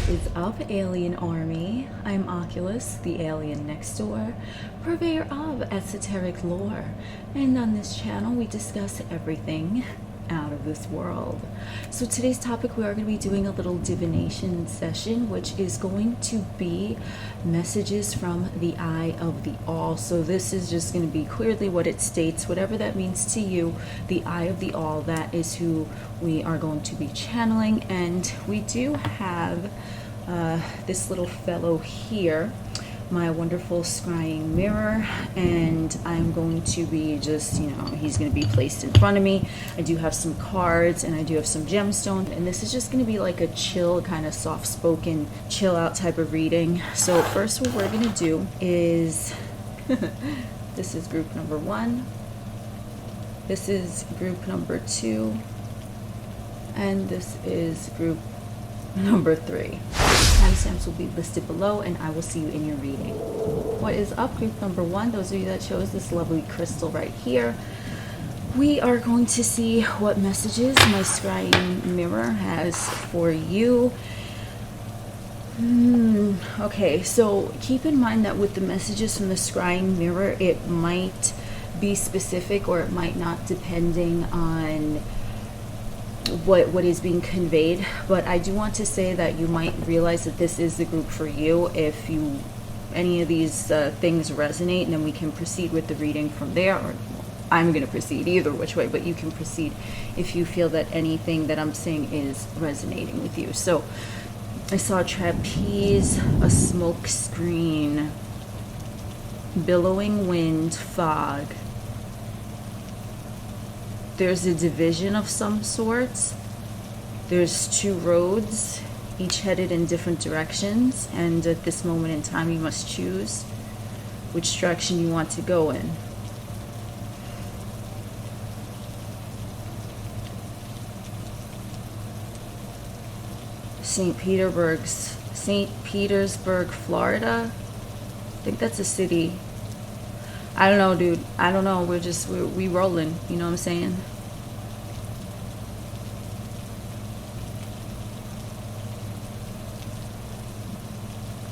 is up, alienARMy? I'm Oculus, the alien next door, purveyor of esoteric lore, and on this channel we discuss everything out of this world. So today's topic, we are going to be doing a little divination session, which is going to be messages from the eye of the all. So this is just going to be clearly what it states, whatever that means to you. The eye of the all, that is who we are going to be channeling. And we do have this little fellow here, my wonderful scrying mirror, and I'm going to be just, he's going to be placed in front of me. I do have some cards and I do have some gemstones, and this is just going to be like a chill, kind of soft-spoken, chill out type of reading. So first what we're going to do is this is group number 1, this is group number 2, and this is group number 3. Timestamps will be listed below, and I will see you in your reading. What is up, group number 1? Those of you that chose this lovely crystal right here, we are going to see what messages my scrying mirror has for you. Okay, so keep in mind that with the messages from the scrying mirror, it might be specific or it might not, depending on what is being conveyed. But I do want to say that you might realize that this is the group for you if any of these things resonate, and then we can proceed with the reading from there. Or I'm going to proceed either which way, but you can proceed if you feel that anything that I'm saying is resonating with you. So I saw a trapeze, a smoke screen, billowing wind, fog. There's a division of some sorts. There's 2 roads, each headed in different directions, and at this moment in time you must choose which direction you want to go in. St. Petersburg, Florida. I think that's a city. I don't know, dude. I don't know. We rolling. You know what I'm saying?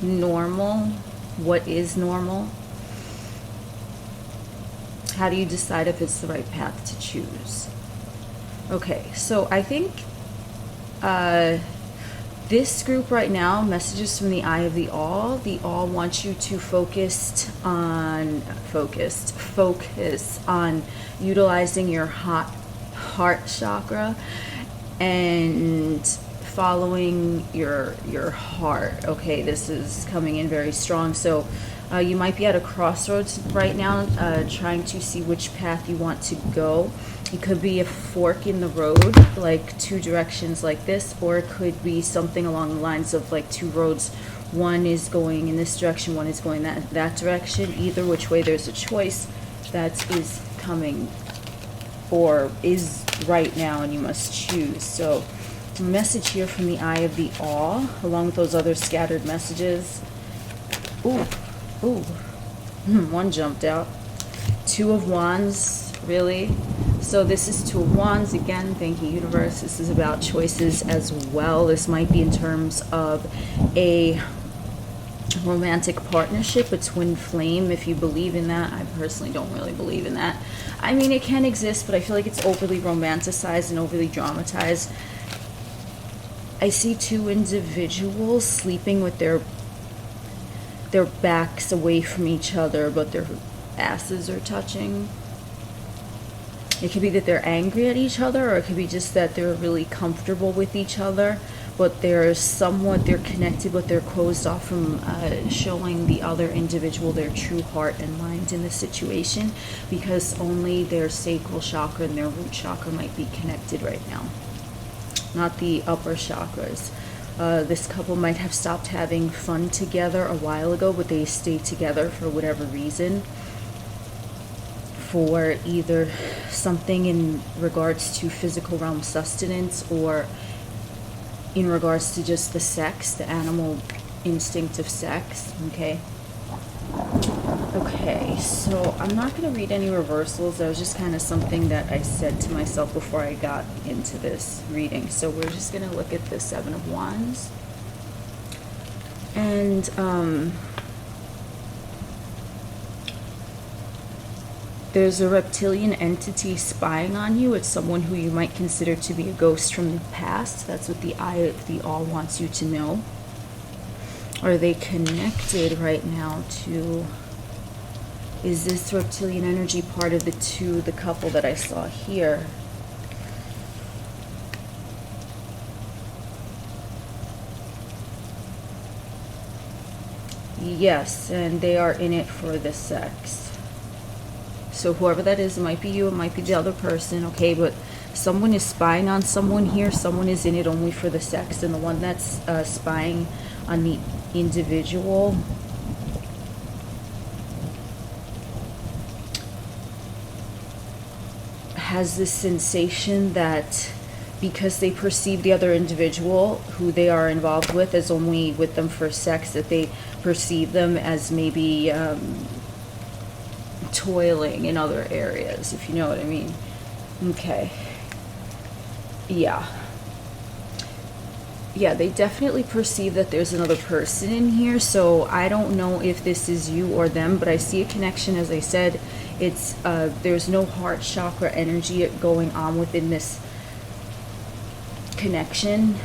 Normal. What is normal? How do you decide if it's the right path to choose? Okay, so I think this group right now, messages from the eye of the all wants you to focus on utilizing your heart chakra and following your heart. Okay, this is coming in very strong. So you might be at a crossroads right now, trying to see which path you want to go. It could be a fork in the road, like 2 directions like this, or it could be something along the lines of like 2 roads. One is going in this direction, one is going that direction. Either which way, there's a choice that is coming or is right now, and you must choose. So a message here from the eye of the all, along with those other scattered messages. Ooh, one jumped out. 2 of Wands, really? So this is 2 of Wands again. Thank you, universe. This is about choices as well. This might be in terms of a romantic partnership, a twin flame, if you believe in that. I personally don't really believe in that. I mean, it can exist, but I feel like it's overly romanticized and overly dramatized. I see 2 individuals sleeping with their backs away from each other, but their asses are touching. It could be that they're angry at each other, or it could be just that they're really comfortable with each other, but they're connected, but they're closed off from showing the other individual their true heart and mind in the situation, because only their sacral chakra and their root chakra might be connected right now, not the upper chakras. This couple might have stopped having fun together a while ago, but they stay together for whatever reason. For either something in regards to physical realm sustenance, or in regards to just the sex, the animal instinct of sex. Okay, so I'm not going to read any reversals. That was just kind of something that I said to myself before I got into this reading. So we're just going to look at the 7 of Wands, And there's a reptilian entity spying on you. It's someone who you might consider to be a ghost from the past. That's what the Eye of the All wants you to know. Are they connected right now to... Is this reptilian energy part of the couple that I saw here? Yes, and they are in it for the sex. So whoever that is, it might be you, it might be the other person, okay? But someone is spying on someone here. Someone is in it only for the sex. And the one that's spying on the individual has this sensation that because they perceive the other individual who they are involved with as only with them for sex, that they perceive them as maybe toiling in other areas, if you know what I mean. Okay. Yeah, they definitely perceive that there's another person in here. So I don't know if this is you or them, but I see a connection. As I said, it's there's no heart chakra energy going on within this connection.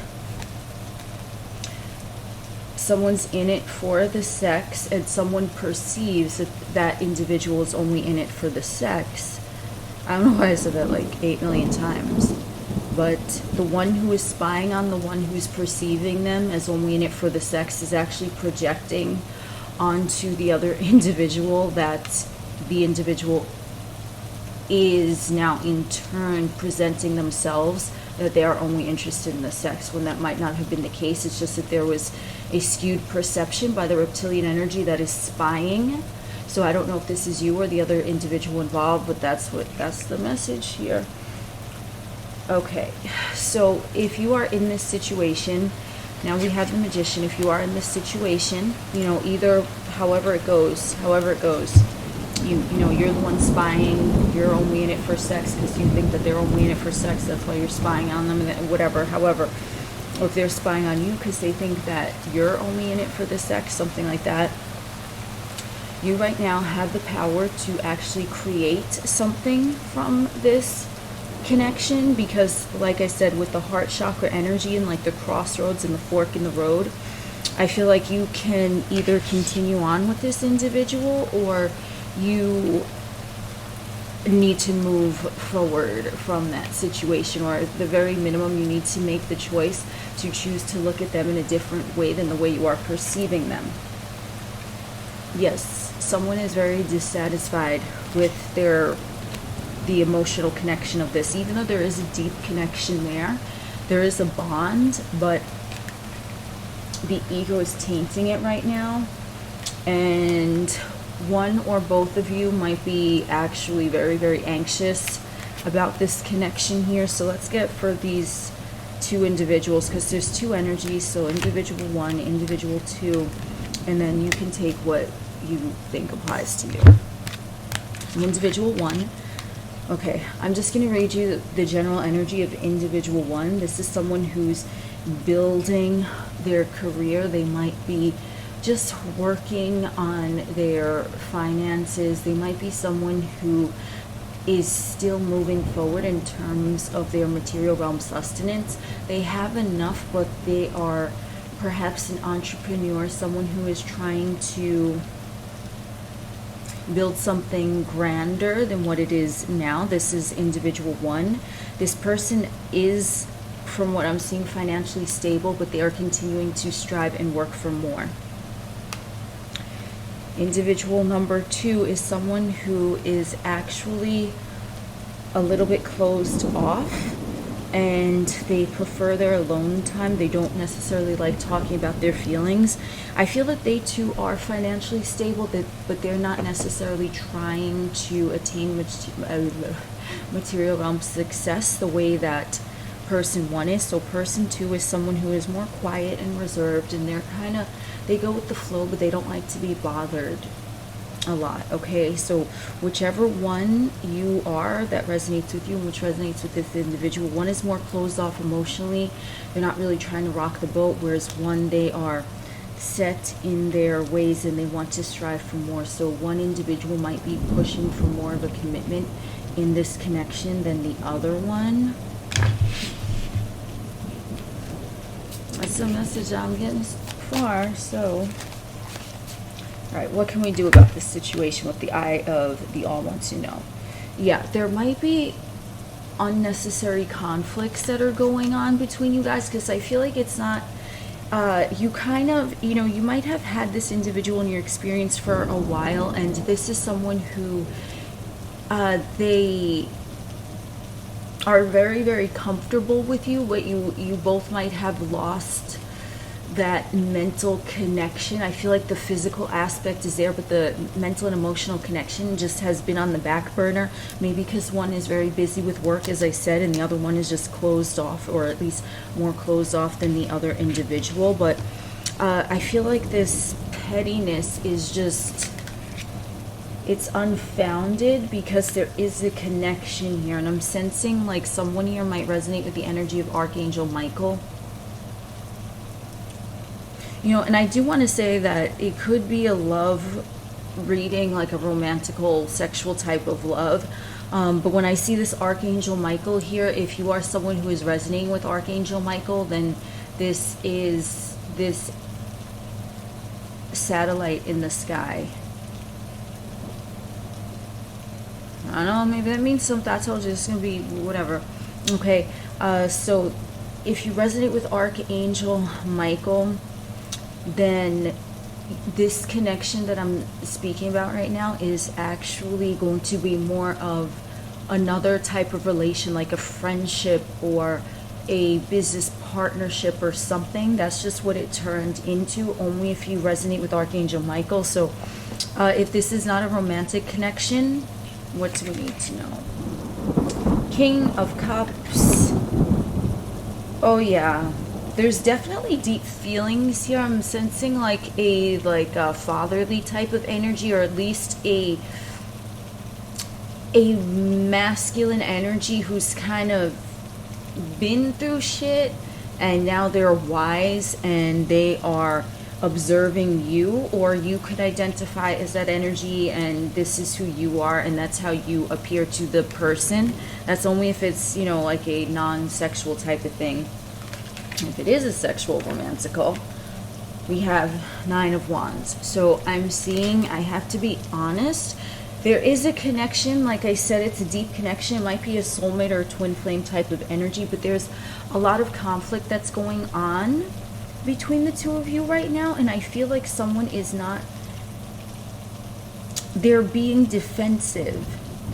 Someone's in it for the sex, and someone perceives that that individual is only in it for the sex. I don't know why I said that like 8 million times. But the one who is spying on the one who's perceiving them as only in it for the sex is actually projecting onto the other individual that the individual is now in turn presenting themselves that they are only interested in the sex, when that might not have been the case. It's just that there was a skewed perception by the reptilian energy that is spying. So I don't know if this is you or the other individual involved, but that's the message here. Okay, so if you are in this situation, now we have the Magician. If you are in this situation, you know, either however it goes, you know, you're the one spying, you're only in it for sex because you think that they're only in it for sex, that's why you're spying on them, and whatever, however. Or if they're spying on you because they think that you're only in it for the sex, something like that. You right now have the power to actually create something from this connection, because like I said, with the heart chakra energy and like the crossroads and the fork in the road, I feel like you can either continue on with this individual or you need to move forward from that situation, or at the very minimum you need to make the choice to choose to look at them in a different way than the way you are perceiving them. Yes, someone is very dissatisfied with the emotional connection of this. Even though there is a deep connection there is a bond, but the ego is tainting it right now, and one or both of you might be actually very, very anxious about this connection here. So let's get for these two individuals, because there's two energies, so individual 1, individual 2, and then you can take what you think applies to you. Individual 1. Okay, I'm just going to read you the general energy of individual 1. This is someone who's building their career. They might be just working on their finances. They might be someone who is still moving forward in terms of their material realm sustenance. They have enough, but they are perhaps an entrepreneur, someone who is trying to build something grander than what it is now. This is individual 1. This person is, from what I'm seeing, financially stable, but they are continuing to strive and work for more. Individual number 2 is someone who is actually a little bit closed off, and they prefer their alone time. They don't necessarily like talking about their feelings. I feel that they too are financially stable, but they're not necessarily trying to attain material realm success the way that person 1 is. So person 2 is someone who is more quiet and reserved, and they go with the flow, but they don't like to be bothered a lot. Okay, so whichever one you are that resonates with you and which resonates with this individual, 1 is more closed off emotionally. They're not really trying to rock the boat, whereas 1, they are set in their ways and they want to strive for more. So one individual might be pushing for more of a commitment in this connection than the other one. That's the message I'm getting far. So, all right, what can we do about this situation with the Eye of the All wants to know? Yeah, there might be unnecessary conflicts that are going on between you guys, because I feel like it's not, you kind of, you know, you might have had this individual in your experience for a while, and this is someone who, they are very, very comfortable with you, but you both might have lost that mental connection. I feel like the physical aspect is there, but the mental and emotional connection just has been on the back burner. Maybe because one is very busy with work, as I said, and the other one is just closed off, or at least more closed off than the other individual. But I feel like this pettiness is just, it's unfounded, because there is a connection here, and I'm sensing like someone here might resonate with the energy of Archangel Michael. You know, and I do want to say that it could be a love reading, like a romantical, sexual type of love. But when I see this Archangel Michael here, if you are someone who is resonating with Archangel Michael, then this is this satellite in the sky. I don't know, maybe that means something. I told you it's going to be whatever. Okay, so if you resonate with Archangel Michael, then this connection that I'm speaking about right now is actually going to be more of another type of relation, like a friendship or a business partnership or something. That's just what it turned into, only if you resonate with Archangel Michael. So if this is not a romantic connection, what do we need to know? King of Cups. Oh yeah, there's definitely deep feelings here. I'm sensing like a fatherly type of energy, or at least a masculine energy who's kind of been through shit, and now they're wise and they are observing you, or you could identify as that energy and this is who you are, and that's how you appear to the person. That's only if it's, you know, like a non-sexual type of thing. If it is a sexual romantical, we have Nine of Wands. So I'm seeing, I have to be honest, there is a connection. Like I said, it's a deep connection. It might be a soulmate or a twin flame type of energy, but there's a lot of conflict that's going on between the two of you right now, and I feel like someone is not, they're being defensive,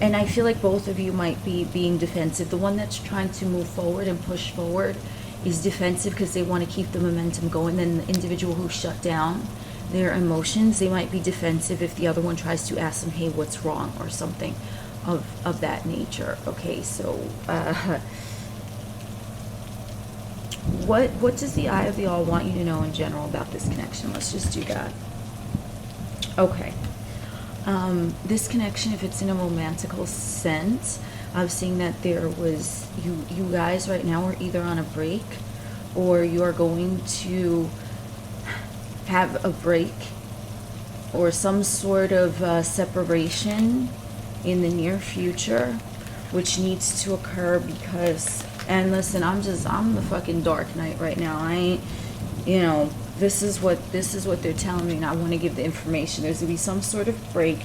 and I feel like both of you might be being defensive. The one that's trying to move forward and push forward is defensive because they want to keep the momentum going. Then the individual who shut down their emotions, they might be defensive if the other one tries to ask them, hey, what's wrong, or something of that nature. Okay, so what does the Eye of the All want you to know in general about this connection? Let's just do that. Okay. This connection, if it's in a romantical sense, I'm seeing that there was, you guys right now are either on a break, or you are going to have a break or some sort of separation in the near future, which needs to occur because, and listen, I'm the fucking Dark Knight right now. I ain't, you know, this is what they're telling me, and I want to give the information. There's going to be some sort of break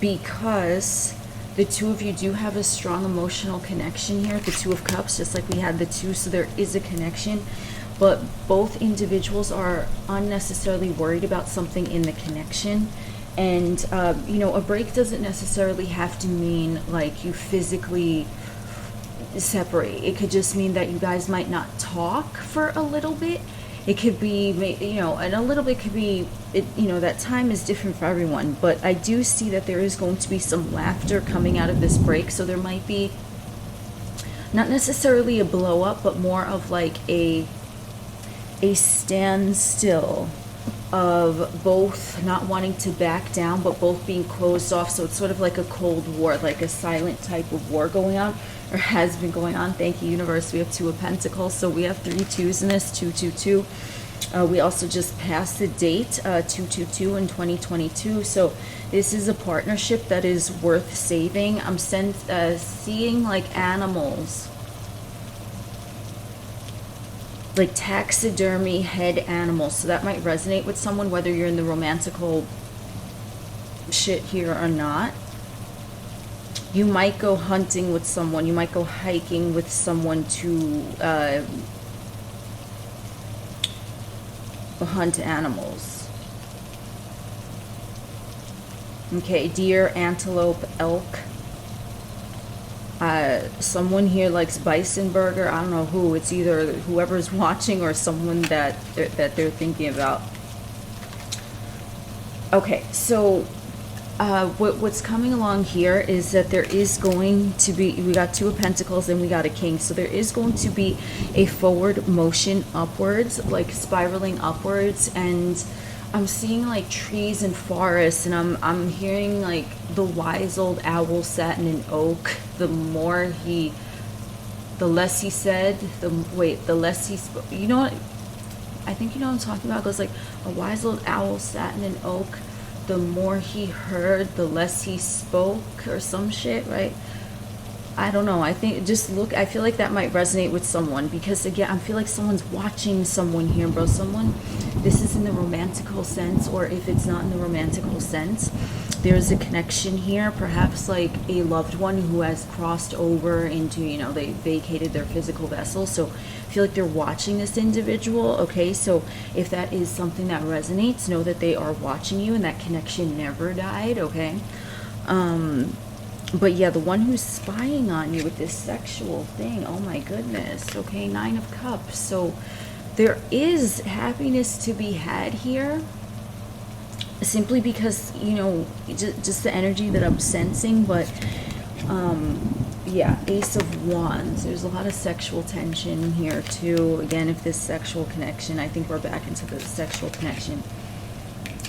because the two of you do have a strong emotional connection here. The Two of Cups, just like we had the two, so there is a connection, but both individuals are unnecessarily worried about something in the connection. And you know, a break doesn't necessarily have to mean like you physically separate. It could just mean that you guys might not talk for a little bit. It could be, you know, and a little bit could be, you know, that time is different for everyone. But I do see that there is going to be some laughter coming out of this break. So there might be not necessarily a blow up, but more of like a standstill of both not wanting to back down, but both being closed off. So it's sort of like a cold war, like a silent type of war going on. or has been going on. Thank you, universe. We have 2 of Pentacles, so we have 3 2s in this, 222. We also just passed the date, 222 in 2022. So this is a partnership that is worth saving. I'm seeing like animals, like taxidermy head animals. So that might resonate with someone, whether you're in the romantical shit here or not. You might go hunting with someone. You might go hiking with someone to hunt animals. Okay, deer, antelope, elk. Someone here likes bison burger. I don't know who. It's either whoever's watching or someone that they're thinking about. Okay, so what's coming along here is that there is going to be, we got 2 of Pentacles and we got a King, so there is going to be a forward motion upwards, like spiraling upwards, and I'm seeing like trees and forests, and I'm hearing like the wise old owl sat in an oak. The less he said, the less he spoke. You know what? I think you know what I'm talking about. It goes like, a wise old owl sat in an oak. The more he heard, the less he spoke, or some shit, right? I don't know. I think, just look, I feel like that might resonate with someone, because again, I feel like someone's watching someone here, bro. Someone, this is in the romantical sense, or if it's not in the romantical sense, there's a connection here, perhaps like a loved one who has crossed over into, you know, they vacated their physical vessel. So I feel like they're watching this individual. Okay, so if that is something that resonates, know that they are watching you and that connection never died. Okay, but yeah, the one who's spying on you with this sexual thing, oh my goodness. Okay, 9 of Cups. So there is happiness to be had here, simply because, you know, just the energy that I'm sensing. But yeah, Ace of Wands. There's a lot of sexual tension here too. Again, if this sexual connection, I think we're back into the sexual connection.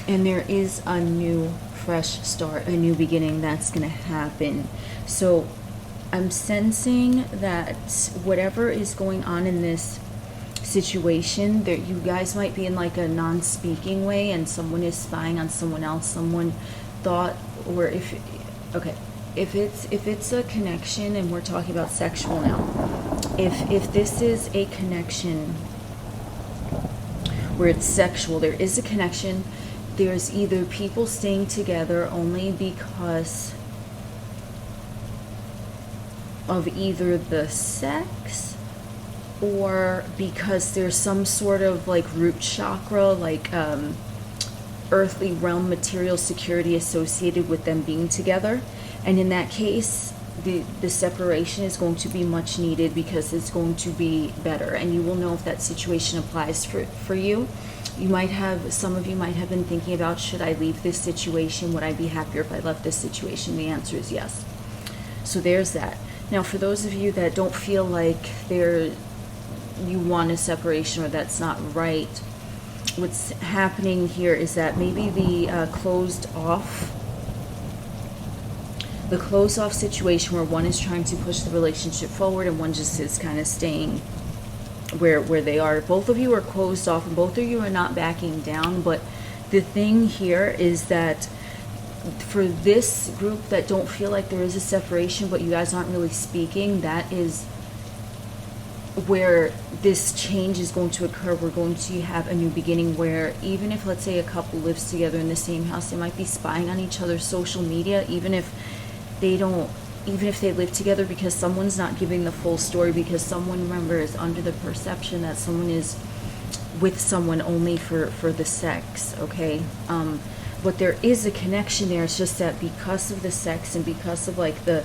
And there is a new fresh start, a new beginning that's going to happen. So I'm sensing that whatever is going on in this situation, that you guys might be in like a non-speaking way, and someone is spying on someone else. Someone thought, or if it's a connection, and we're talking about sexual now, if this is a connection where it's sexual, there is a connection. There's either people staying together only because of either the sex, or because there's some sort of like root chakra, like earthly realm material security associated with them being together. And in that case, the separation is going to be much needed, because it's going to be better, and you will know if that situation applies for you. You might have, some of you might have been thinking about, should I leave this situation? Would I be happier if I left this situation? The answer is yes. So there's that. Now, for those of you that don't feel like you want a separation, or that's not right, what's happening here is that maybe the closed off situation, where one is trying to push the relationship forward and one just is kind of staying where they are. Both of you are closed off, and both of you are not backing down. But the thing here is that for this group that don't feel like there is a separation, but you guys aren't really speaking, that is where this change is going to occur. We're going to have a new beginning, where even if, let's say, a couple lives together in the same house, they might be spying on each other's social media, even if they live together, because someone's not giving the full story, because someone, remember, is under the perception that someone is with someone only for the sex. Okay, but there is a connection there. It's just that because of the sex, and because of like the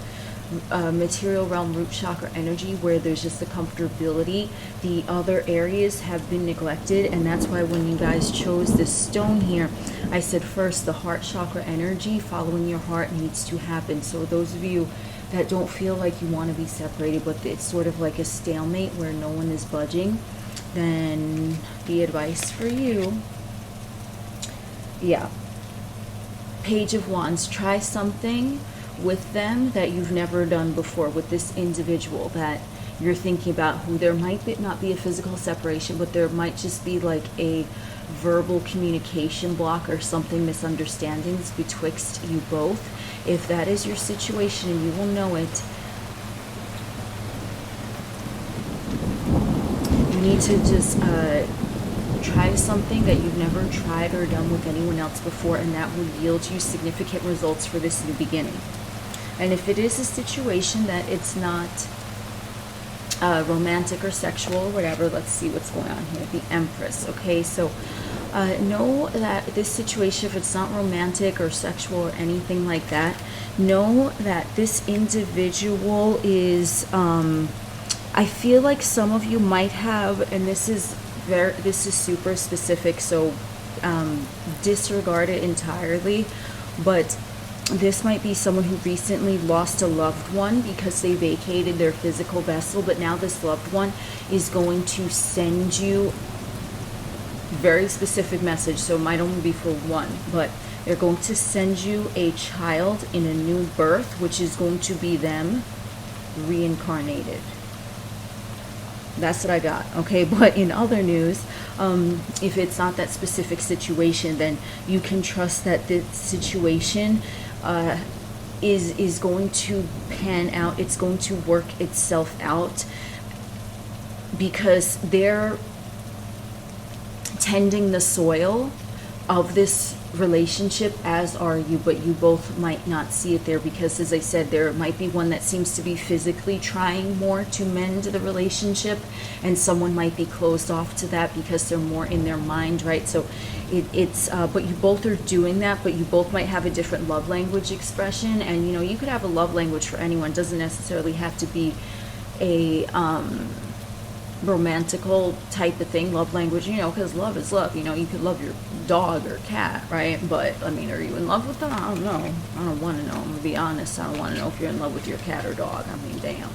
material realm root chakra energy, where there's just the comfortability, the other areas have been neglected. And that's why when you guys chose this stone here, I said first, the heart chakra energy, following your heart, needs to happen. So those of you that don't feel like you want to be separated, but it's sort of like a stalemate where no one is budging, then the advice for you, yeah, Page of Wands, try something with them that you've never done before, with this individual that you're thinking about, who there might not be a physical separation, but there might just be like a verbal communication block or something, misunderstandings betwixt you both. If that is your situation, and you will know it, you need to just try something that you've never tried or done with anyone else before, and that will yield you significant results for this new beginning. And if it is a situation that it's not romantic or sexual or whatever, let's see what's going on here. The Empress. Okay, so know that this situation, if it's not romantic or sexual or anything like that, know that this individual is I feel like some of you might have, and this is super specific, so disregard it entirely, but this might be someone who recently lost a loved one because they vacated their physical vessel, but now this loved one is going to send you very specific message. So it might only be for one, but they're going to send you a child in a new birth, which is going to be them reincarnated. That's what I got. Okay, but in other news, if it's not that specific situation, then you can trust that this situation is going to pan out. It's going to work itself out, because they're tending the soil of this relationship, as are you, but you both might not see it there, because as I said, there might be one that seems to be physically trying more to mend the relationship, and someone might be closed off to that because they're more in their mind, right? So it's but you both are doing that, but you both might have a different love language expression. And you know, you could have a love language for anyone. It doesn't necessarily have to be a romantical type of thing, love language, you know, because love is love. You know, you could love your dog or cat, right? But I mean, are you in love with them? I don't know. I don't want to know. I'm gonna be honest. I don't want to know if you're in love with your cat or dog. I mean, damn.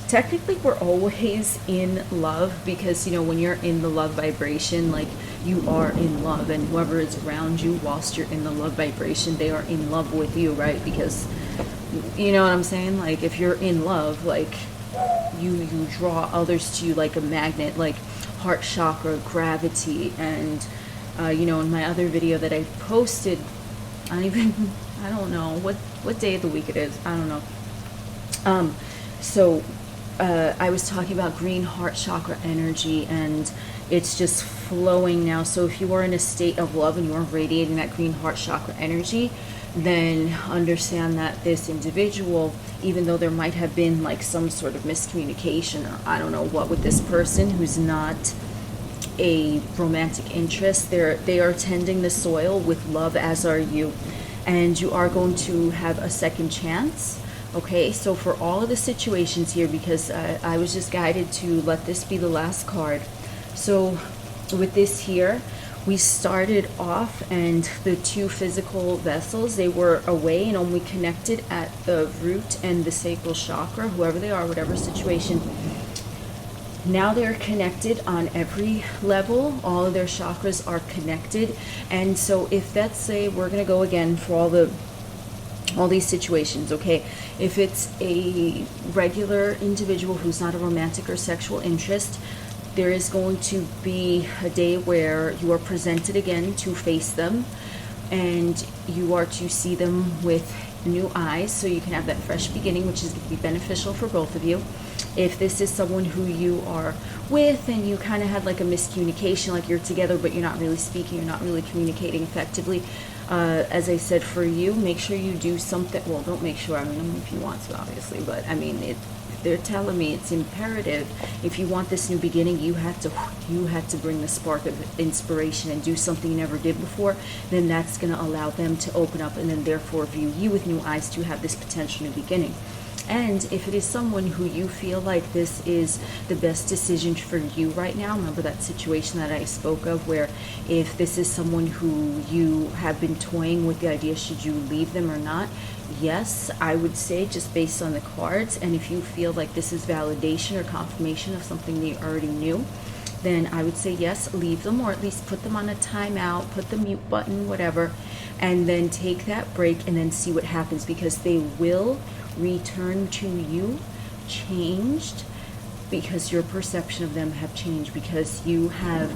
Technically, we're always in love, because you know, when you're in the love vibration, like, you are in love, and whoever is around you whilst you're in the love vibration, they are in love with you, right? Because you know what I'm saying? Like, if you're in love, like, you draw others to you like a magnet, like heart chakra, gravity. And you know, in my other video that I posted, I don't know what day of the week it is, I don't know. So I was talking about green heart chakra energy, and it's just flowing now. So if you are in a state of love and you are radiating that green heart chakra energy, then understand that this individual, even though there might have been like some sort of miscommunication, or I don't know what, with this person who's not a romantic interest, they are tending the soil with love, as are you, and you are going to have a second chance. Okay, so for all of the situations here, because I was just guided to let this be the last card. So with this here, we started off, and the two physical vessels, they were away and only connected at the root and the sacral chakra, whoever they are, whatever situation. Now they're connected on every level. All of their chakras are connected. And so if, let's say, we're going to go again for all these situations, okay? If it's a regular individual who's not a romantic or sexual interest, there is going to be a day where you are presented again to face them, and you are to see them with new eyes, so you can have that fresh beginning, which is going to be beneficial for both of you. If this is someone who you are with and you kind of had like a miscommunication, like you're together but you're not really speaking, you're not really communicating effectively, as I said, for you, make sure you do something. Well, don't make sure, I mean, if you want to, obviously, but I mean, they're telling me it's imperative. If you want this new beginning, you had to bring the spark of inspiration and do something you never did before. Then that's going to allow them to open up, and then therefore view you with new eyes to have this potential new beginning. And if it is someone who you feel like this is the best decision for you right now, remember that situation that I spoke of, where if this is someone who you have been toying with the idea, should you leave them or not? Yes, I would say, just based on the cards. And if you feel like this is validation or confirmation of something that you already knew, then I would say yes, leave them, or at least put them on a timeout, put the mute button, whatever, and then take that break and then see what happens, because they will return to you changed, because your perception of them have changed, because you have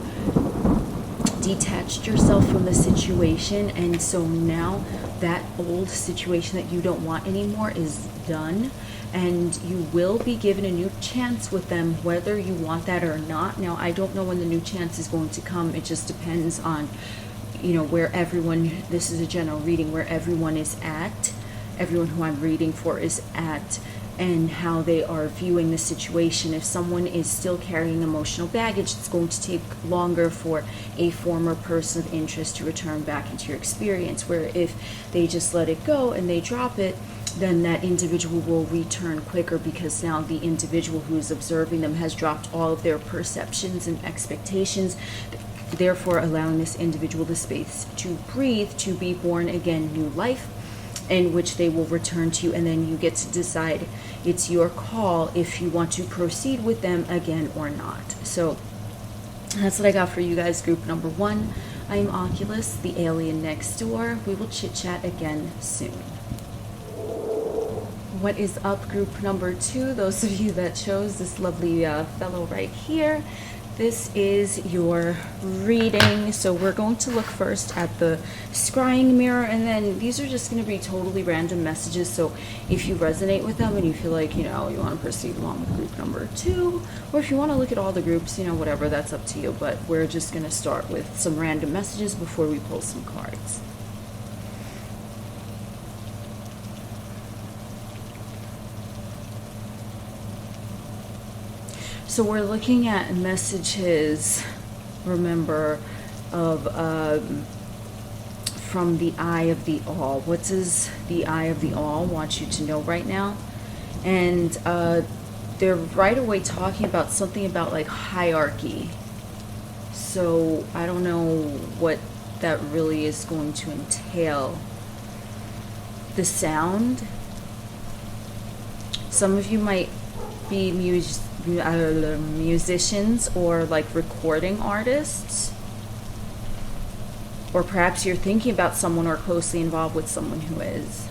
detached yourself from the situation, and so now that old situation that you don't want anymore is done, and you will be given a new chance with them, whether you want that or not. Now, I don't know when the new chance is going to come. It just depends on, you know, where everyone, this is a general reading, where everyone is at, everyone who I'm reading for is at, and how they are viewing the situation. If someone is still carrying emotional baggage, it's going to take longer for a former person of interest to return back into your experience, where if they just let it go and they drop it, then that individual will return quicker, because now the individual who is observing them has dropped all of their perceptions and expectations, therefore allowing this individual the space to breathe, to be born again, new life, in which they will return to you, and then you get to decide. It's your call if you want to proceed with them again or not. So that's what I got for you guys, group number 1. I am Oculus, the alien next door. We will chit chat again soon. What is up, group number 2? Those of you that chose this lovely fellow right here, this is your reading. So we're going to look first at the scrying mirror, and then these are just going to be totally random messages. So if you resonate with them and you feel like, you know, you want to proceed along with group number 2, or if you want to look at all the groups, you know, whatever, that's up to you. But we're just going to start with some random messages before we pull some cards. So we're looking at messages, remember, of from the eye of the all. What does the eye of the all want you to know right now? And they're right away talking about something about like hierarchy. So I don't know what that really is going to entail. The sound. Some of you might be musicians or like recording artists, or perhaps you're thinking about someone or closely involved with someone who is.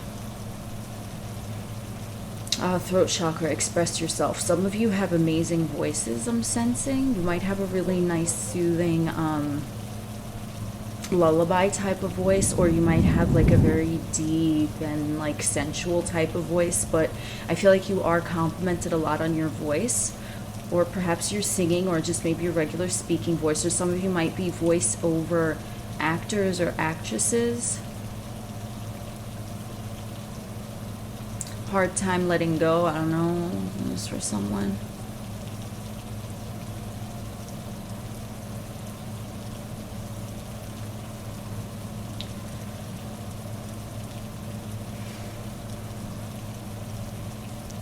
Throat chakra, express yourself. Some of you have amazing voices, I'm sensing. You might have a really nice soothing lullaby type of voice, or you might have like a very deep and like sensual type of voice, but I feel like you are complimented a lot on your voice. Or perhaps you're singing, or just maybe a regular speaking voice, or some of you might be voice over actors or actresses. Hard time letting go, I don't know, this for someone.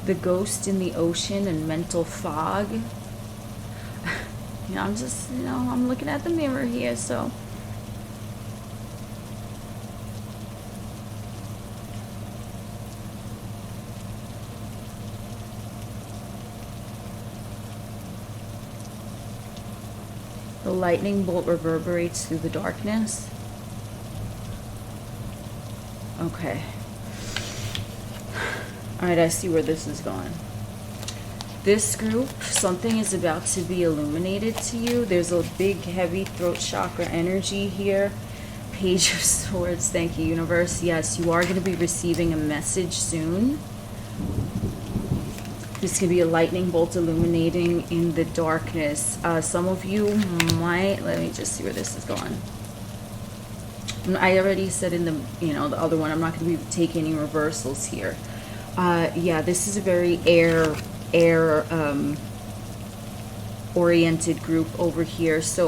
The ghost in the ocean and mental fog. You know, I'm just, you know, I'm looking at the mirror here, so. The lightning bolt reverberates through the darkness. Okay. Alright, I see where this is going. This group, something is about to be illuminated to you. There's a big, heavy throat chakra energy here. Page of Swords, thank you, universe. Yes, you are going to be receiving a message soon. This could be a lightning bolt illuminating in the darkness. Some of you might, let me just see where this is going. I already said in the, you know, the other one, I'm not going to be taking any reversals here. Yeah, this is a very air oriented group over here. So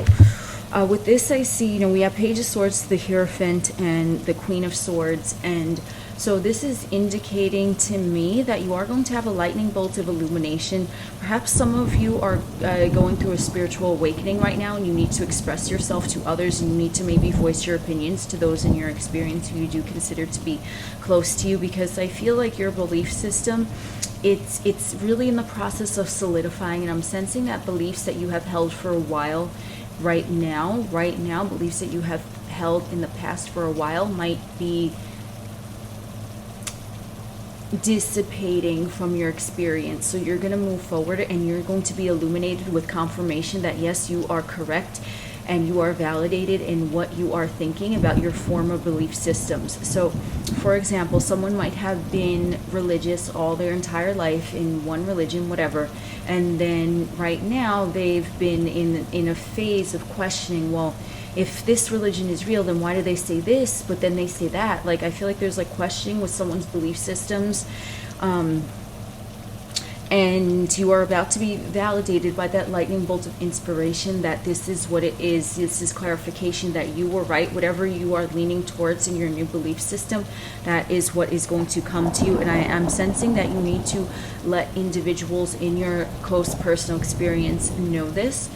with this, I see, you know, we have Page of Swords, the Hierophant, and the Queen of Swords, and so this is indicating to me that you are going to have a lightning bolt of illumination. Perhaps some of you are going through a spiritual awakening right now, and you need to express yourself to others, and you need to maybe voice your opinions to those in your experience who you do consider to be close to you, because I feel like your belief system it's really in the process of solidifying, and I'm sensing that beliefs that you have held for a while right now, beliefs that you have held in the past for a while might be dissipating from your experience. So you're going to move forward and you're going to be illuminated with confirmation that yes, you are correct and you are validated in what you are thinking about your former belief systems. So for example, someone might have been religious all their entire life in one religion, whatever, and then right now they've been in a phase of questioning, well, if this religion is real, then why do they say this, but then they say that? Like, I feel like there's like questioning with someone's belief systems. And you are about to be validated by that lightning bolt of inspiration that this is what it is. This is clarification that you were right. Whatever you are leaning towards in your new belief system, that is what is going to come to you. And I am sensing that you need to let individuals in your close personal experience know this,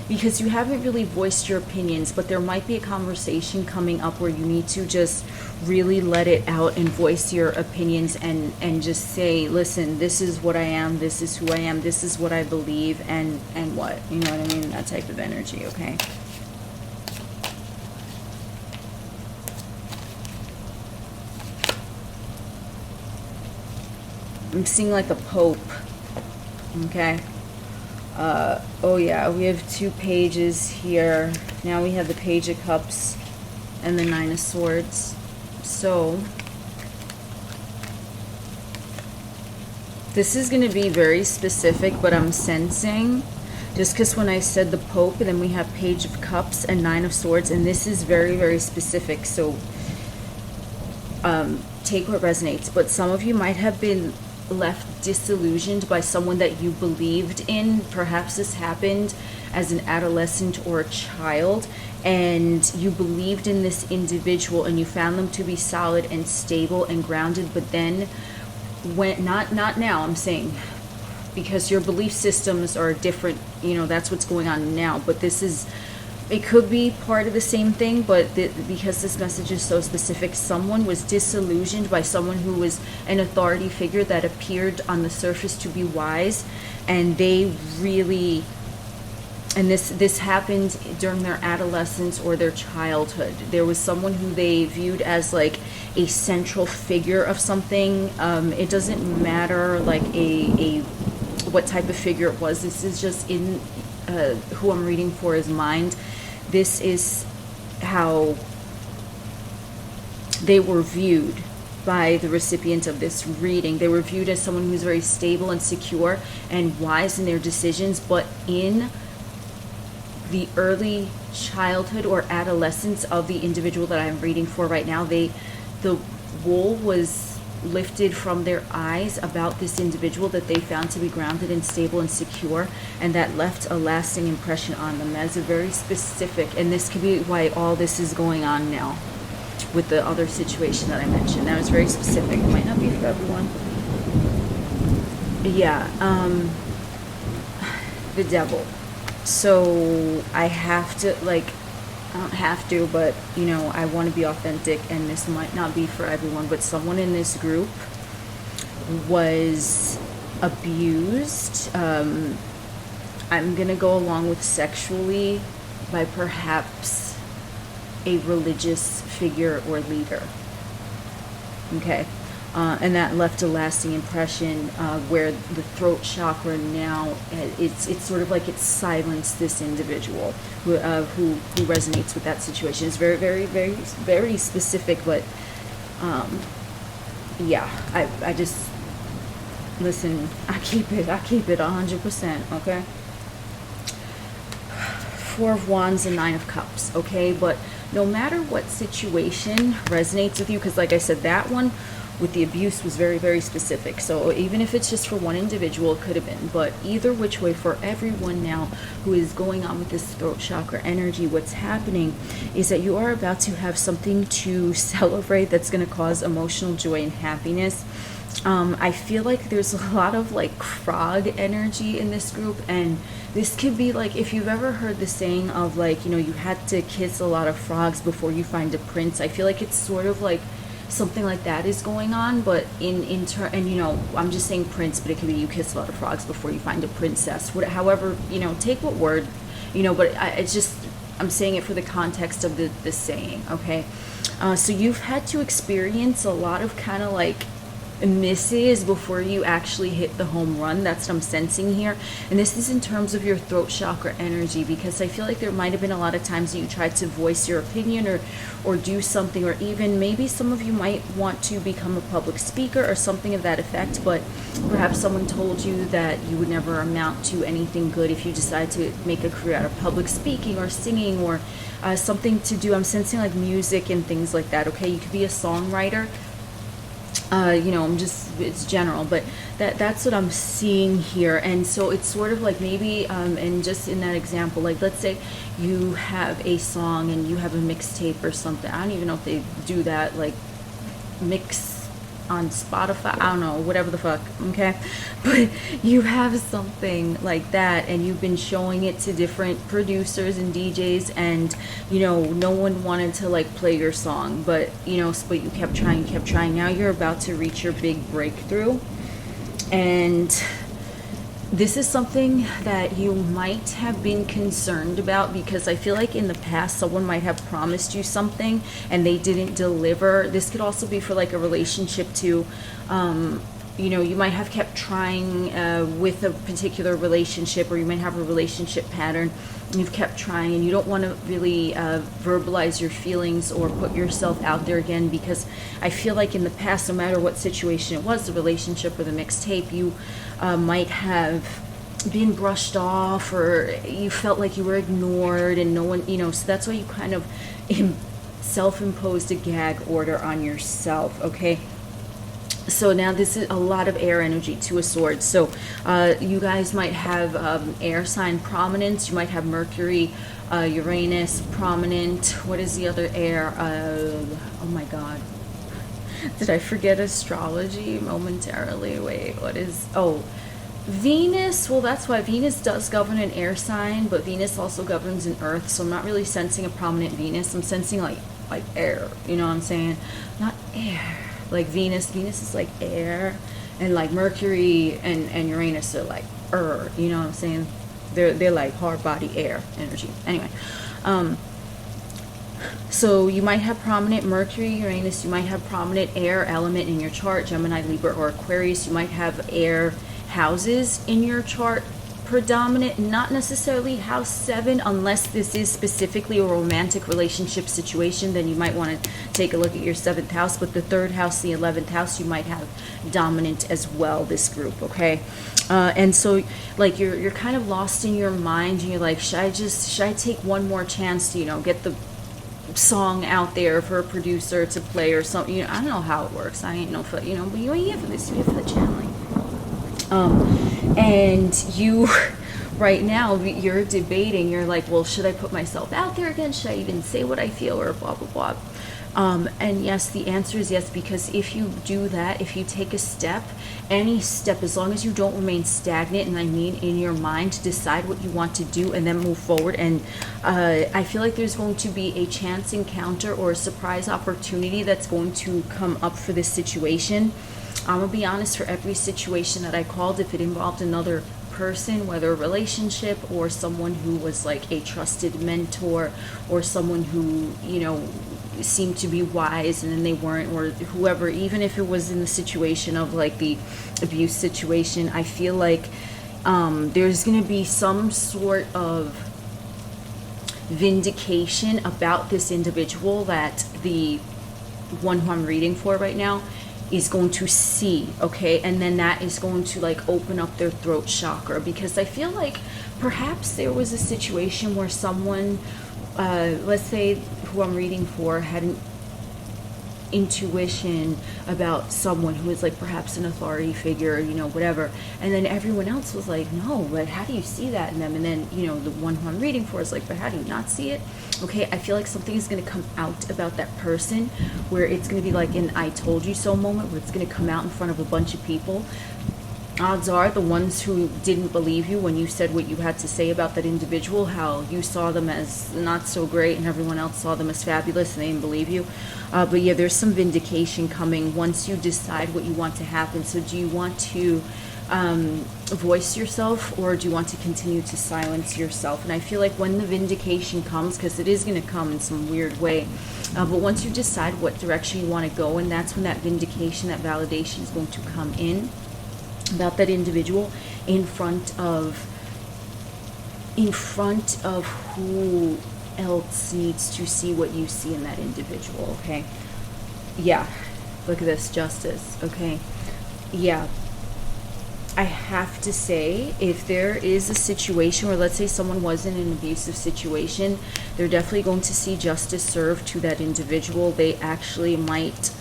because you haven't really voiced your opinions, but there might be a conversation coming up where you need to just really let it out and voice your opinions and just say, listen, this is what I am, this is who I am, this is what I believe, and what, you know what I mean? That type of energy, okay? I'm seeing like a pope, okay? Oh yeah, we have 2 pages here. Now we have the Page of Cups and the 9 of Swords. So this is going to be very specific, but I'm sensing, just because when I said the Pope and then we have Page of Cups and 9 of Swords, and this is very, very specific, so take what resonates. But some of you might have been left disillusioned by someone that you believed in. Perhaps this happened as an adolescent or a child, and you believed in this individual and you found them to be solid and stable and grounded, but then when not now, I'm saying, because your belief systems are different, you know, that's what's going on now, but this is, it could be part of the same thing, but because this message is so specific, someone was disillusioned by someone who was an authority figure that appeared on the surface to be wise, and they really, and this happened during their adolescence or their childhood. There was someone who they viewed as like a central figure of something. It doesn't matter like a what type of figure it was. This is just in who I'm reading for his mind. This is how they were viewed by the recipient of this reading. They were viewed as someone who's very stable and secure and wise in their decisions, but in the early childhood or adolescence of the individual that I'm reading for right now, the wool was lifted from their eyes about this individual that they found to be grounded and stable and secure, and that left a lasting impression on them. As a very specific, and this could be why all this is going on now with the other situation that I mentioned. That was very specific. It might not be for everyone. Yeah, the devil. So I have to, like, I don't have to, but, you know, I want to be authentic, and this might not be for everyone, but someone in this group was abused. I'm going to go along with sexually by perhaps a religious figure or leader. Okay. And that left a lasting impression, where the throat chakra now, it's sort of like it's silenced this individual who resonates with that situation. It's very, very, very, very specific, but yeah, I just, listen, I keep it 100%, okay? 4 of Wands and 9 of Cups, okay? But no matter what situation resonates with you, because like I said, that one with the abuse was very, very specific. So even if it's just for one individual, it could have been. But either which way, for everyone now who is going on with this throat chakra energy, what's happening is that you are about to have something to celebrate that's going to cause emotional joy and happiness. I feel like there's a lot of like frog energy in this group, and this could be like, if you've ever heard the saying of like, you know, you had to kiss a lot of frogs before you find a prince. I feel like it's sort of like something like that is going on. But in turn, and you know, I'm just saying prince, but it could be you kiss a lot of frogs before you find a princess. However, you know, take what word, you know, but it's just, I'm saying it for the context of the saying, okay? So you've had to experience a lot of kind of like misses before you actually hit the home run. That's what I'm sensing here. And this is in terms of your throat chakra energy, because I feel like there might have been a lot of times that you tried to voice your opinion or do something, or even maybe some of you might want to become a public speaker or something of that effect, but perhaps someone told you that you would never amount to anything good if you decide to make a career out of public speaking or singing or something to do. I'm sensing like music and things like that, okay? You could be a songwriter. You know, it's general, but that's what I'm seeing here. And so it's sort of like maybe, and just in that example, like let's say you have a song and you have a mixtape or something. I don't even know if they do that, like mix on Spotify, I don't know, whatever the fuck, okay? But you have something like that and you've been showing it to different producers and DJs, and you know, no one wanted to like play your song, but you know, but you kept trying. Now you're about to reach your big breakthrough, and this is something that you might have been concerned about, because I feel like in the past someone might have promised you something and they didn't deliver. This could also be for like a relationship too. You know, you might have kept trying with a particular relationship, or you might have a relationship pattern and you've kept trying and you don't want to really verbalize your feelings or put yourself out there again, because I feel like in the past, no matter what situation it was, the relationship or the mixtape, you might have been brushed off, or you felt like you were ignored and no one, you know, so that's why you kind of self-imposed a gag order on yourself, okay? So now this is a lot of air energy, Two of Swords. So you guys might have air sign prominence. You might have Mercury, Uranus prominent. What is the other air? Oh my God. Did I forget astrology momentarily? Wait, what is... Oh, Venus. Well, that's why Venus does govern an air sign, but Venus also governs an earth. So I'm not really sensing a prominent Venus. I'm sensing like air. You know what I'm saying? Not air. Like Venus is like air, and like Mercury and Uranus are like earth, you know what I'm saying? They're like hard body air energy. Anyway, so you might have prominent Mercury, Uranus, you might have prominent air element in your chart, Gemini, Libra, or Aquarius. You might have air houses in your chart predominant, not necessarily house 7, unless this is specifically a romantic relationship situation. Then you might want to take a look at your 7th house, but the 3rd house, the 11th house, you might have dominant as well, this group, okay? And so like you're kind of lost in your mind, and you're like, should I take one more chance to, you know, get the song out there for a producer to play or something? You know, I don't know how it works. I ain't know for, you know, but you ain't here for this, you're here for the channeling. And you right now you're debating, you're like, well, should I put myself out there again? Should I even say what I feel, or blah blah blah? And yes, the answer is yes, because if you do that, if you take a step, any step, as long as you don't remain stagnant, and I mean in your mind, decide what you want to do and then move forward. And I feel like there's going to be a chance encounter or a surprise opportunity that's going to come up for this situation. I'm gonna be honest, for every situation that I called, if it involved another person, whether a relationship or someone who was like a trusted mentor, or someone who, you know, seemed to be wise and then they weren't, or whoever, even if it was in the situation of like the abuse situation, I feel like there's gonna be some sort of vindication about this individual that the one who I'm reading for right now is going to see, okay? And then that is going to like open up their throat chakra, because I feel like perhaps there was a situation where someone, let's say who I'm reading for, had an intuition about someone who is like perhaps an authority figure, you know, whatever, and then everyone else was like, no, but how do you see that in them? And then, you know, the one who I'm reading for is like, but how do you not see it? Okay, I feel like something is going to come out about that person, where it's going to be like an I told you so moment, where it's going to come out in front of a bunch of people. odds are the ones who didn't believe you when you said what you had to say about that individual, how you saw them as not so great and everyone else saw them as fabulous and they didn't believe you. But yeah, there's some vindication coming once you decide what you want to happen. So do you want to voice yourself, or do you want to continue to silence yourself? And I feel like when the vindication comes, because it is going to come in some weird way, but once you decide what direction you want to go, and that's when that vindication, that validation is going to come in about that individual in front of who else needs to see what you see in that individual. Okay, yeah, look at this, justice. Okay, yeah, I have to say, if there is a situation where, let's say someone was in an abusive situation, they're definitely going to see justice served to that individual. They actually might,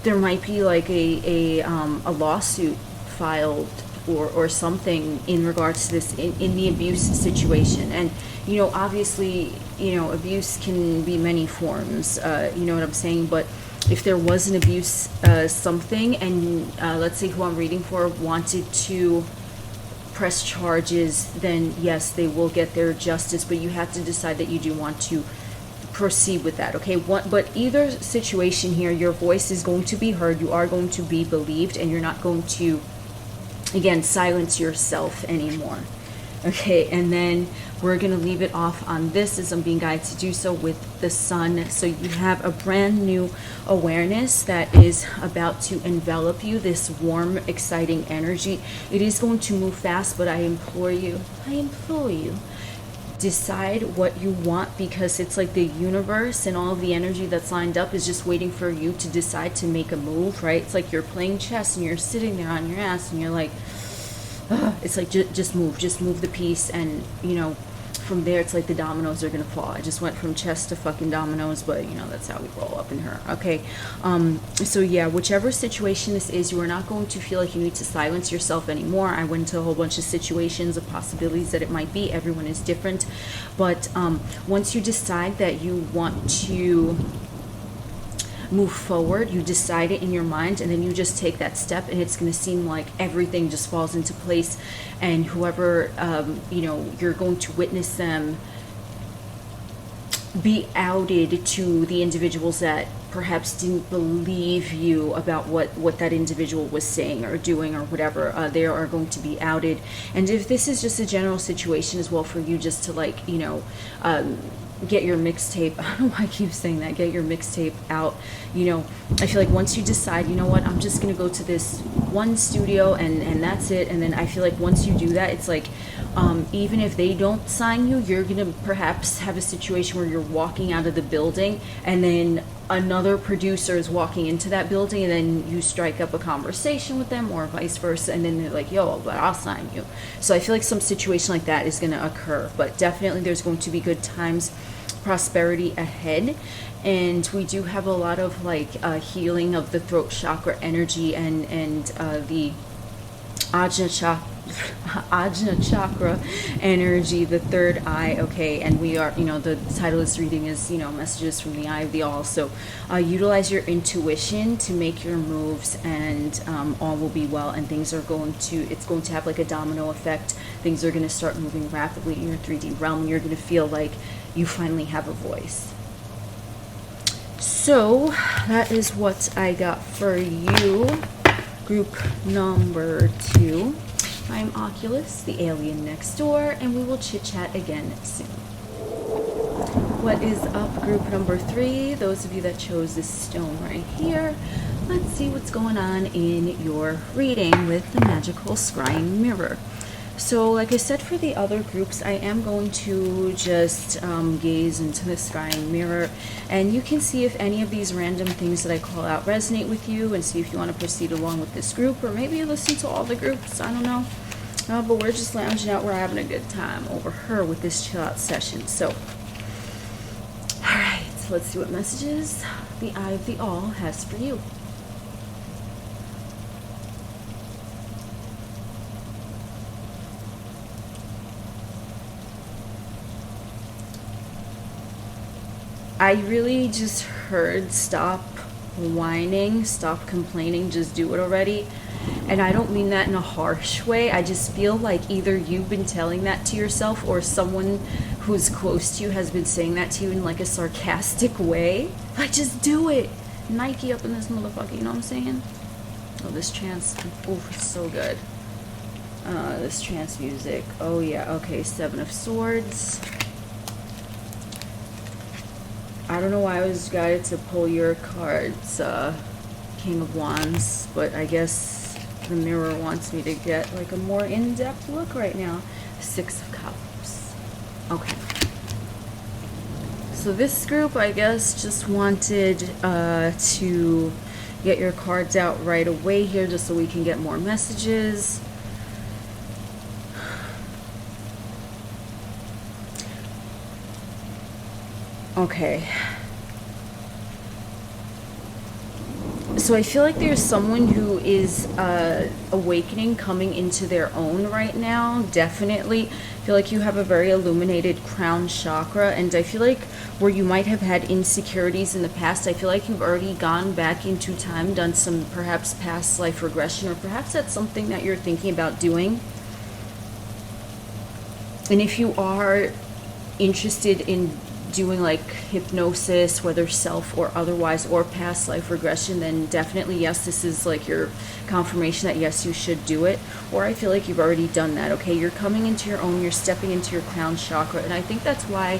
there might be like a lawsuit filed or something in regards to this in the abuse situation. And, you know, obviously, you know, abuse can be many forms, you know what I'm saying? But if there was an abuse something, and let's say who I'm reading for wanted to press charges, then yes, they will get their justice, but you have to decide that you do want to proceed with that. Okay, but either situation here, your voice is going to be heard, you are going to be believed, and you're not going to, again, silence yourself anymore. Okay, and then we're going to leave it off on this, as I'm being guided to do so, with the sun. So you have a brand new awareness that is about to envelop you, this warm, exciting energy. It is going to move fast, but I implore you, decide what you want, because it's like the universe and all of the energy that's lined up is just waiting for you to decide to make a move, right? It's like you're playing chess and you're sitting there on your ass and you're like, it's like just move the piece, and you know, from there it's like the dominoes are gonna fall. I just went from chess to fucking dominoes, but you know, that's how we roll up in her. Okay, so yeah, whichever situation this is, you are not going to feel like you need to silence yourself anymore. I went into a whole bunch of situations of possibilities that it might be. Everyone is different, but once you decide that you want to move forward, you decide it in your mind, and then you just take that step, and it's going to seem like everything just falls into place, and whoever you know, you're going to witness them be outed to the individuals that perhaps didn't believe you about what that individual was saying or doing or whatever. They are going to be outed. And if this is just a general situation as well for you, just to, like, you know, get your mixtape, I don't know why I keep saying that, get your mixtape out, you know, I feel like once you decide, you know what, I'm just going to go to this one studio and that's it, and then I feel like once you do that, it's like, even if they don't sign you, you're going to perhaps have a situation where you're walking out of the building, and then another producer is walking into that building, and then you strike up a conversation with them, or vice versa, and then they're like, yo, but I'll sign you. So I feel like some situation like that is going to occur, but definitely there's going to be good times, prosperity ahead. And we do have a lot of like healing of the throat chakra energy and the Ajna chakra energy, the third eye. Okay, and we are, you know, the title of this reading is, you know, messages from the eye of the all. So utilize your intuition to make your moves, and all will be well, and things are going to, it's going to have like a domino effect. Things are going to start moving rapidly in your 3D realm, and you're going to feel like you finally have a voice. So that is what I got for you, group number 2. I'm Oculus, the alien next door, and we will chit-chat again soon. What is up, group number 3? Those of you that chose this stone right here, let's see what's going on in your reading with the magical scrying mirror. So like I said, for the other groups, I am going to just gaze into the scrying mirror, and you can see if any of these random things that I call out resonate with you, and see if you want to proceed along with this group, or maybe listen to all the groups, I don't know. But we're just lounging out, we're having a good time over here with this chill out session. So, alright, so let's see what messages the Eye of the All has for you. I really just heard stop whining, stop complaining, just do it already. And I don't mean that in a harsh way. I just feel like either you've been telling that to yourself or someone who's close to you has been saying that to you in like a sarcastic way. Like, just do it. Nike up in this motherfucker, you know what I'm saying? Oh, this trance, oh, it's so good. This trance music. Oh yeah, okay, Seven of Swords. I don't know why I was guided to pull your cards, King of Wands, but I guess the mirror wants me to get like a more in-depth look right now. Six of Cups. Okay. So this group, I guess, just wanted to get your cards out right away here just so we can get more messages. Okay. So I feel like there's someone who is awakening, coming into their own right now. Definitely. I feel like you have a very illuminated crown chakra, and I feel like where you might have had insecurities in the past, I feel like you've already gone back into time, done some perhaps past life regression, or perhaps that's something that you're thinking about doing. And if you are interested in doing like hypnosis, whether self or otherwise, or past life regression, then definitely yes, this is like your confirmation that yes, you should do it. Or I feel like you've already done that. Okay, you're coming into your own, you're stepping into your crown chakra, and I think that's why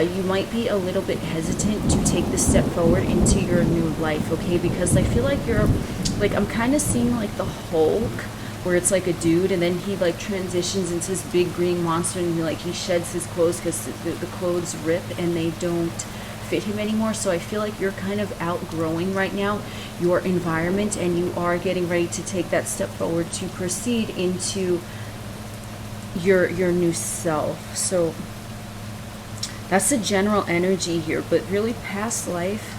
you might be a little bit hesitant to take the step forward into your new life. Okay, because I feel like you're like, I'm kind of seeing like the Hulk, where it's like a dude and then he like transitions into this big green monster, and he sheds his clothes because the clothes rip and they don't fit him anymore. So I feel like you're kind of outgrowing right now your environment, and you are getting ready to take that step forward to proceed into your new self. So that's the general energy here, but really past life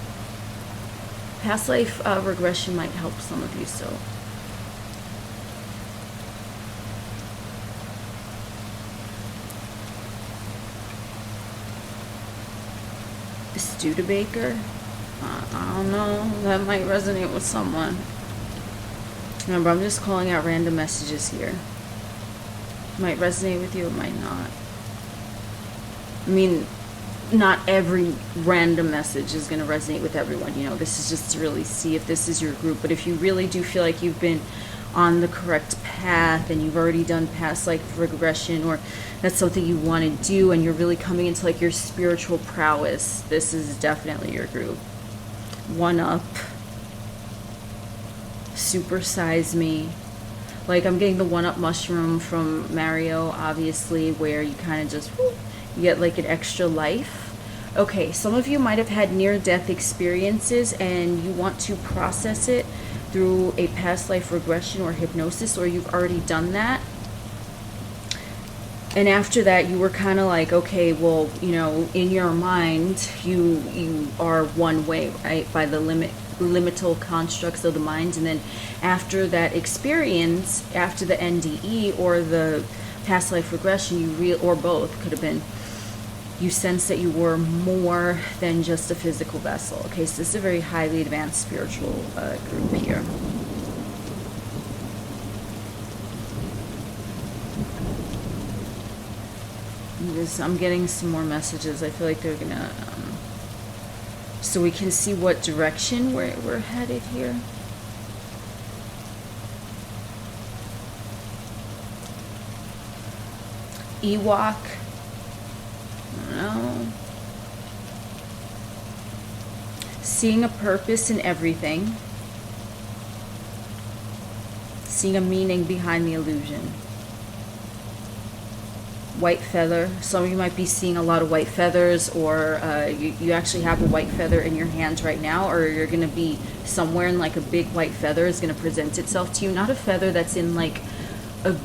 regression might help some of you. So Studebaker, I don't know, that might resonate with someone. Remember, I'm just calling out random messages here. Might resonate with you, it might not. I mean, not every random message is going to resonate with everyone, you know. This is just to really see if this is your group. But if you really do feel like you've been on the correct path and you've already done past life regression, or that's something you want to do and you're really coming into like your spiritual prowess, this is definitely your group. One Up, Supersize Me. Like, I'm getting the One Up mushroom from Mario, obviously, where you kind of just you get like an extra life. Okay, some of you might have had near-death experiences and you want to process it through a past life regression or hypnosis, or you've already done that. And after that, you were kind of like, okay, well, you know, in your mind, you are one way, right, by the limital constructs of the mind. And then after that experience, after the NDE or the past life regression, or both, could have been, you sense that you were more than just a physical vessel. Okay, so this is a very highly advanced spiritual group here. I'm getting some more messages. I feel like they're gonna, so we can see what direction we're headed here. Ewok. I don't know. Seeing a purpose in everything. Seeing a meaning behind the illusion. White feather. Some of you might be seeing a lot of white feathers, or you actually have a white feather in your hands right now, or you're going to be somewhere and like a big white feather is going to present itself to you. Not a feather that's in like a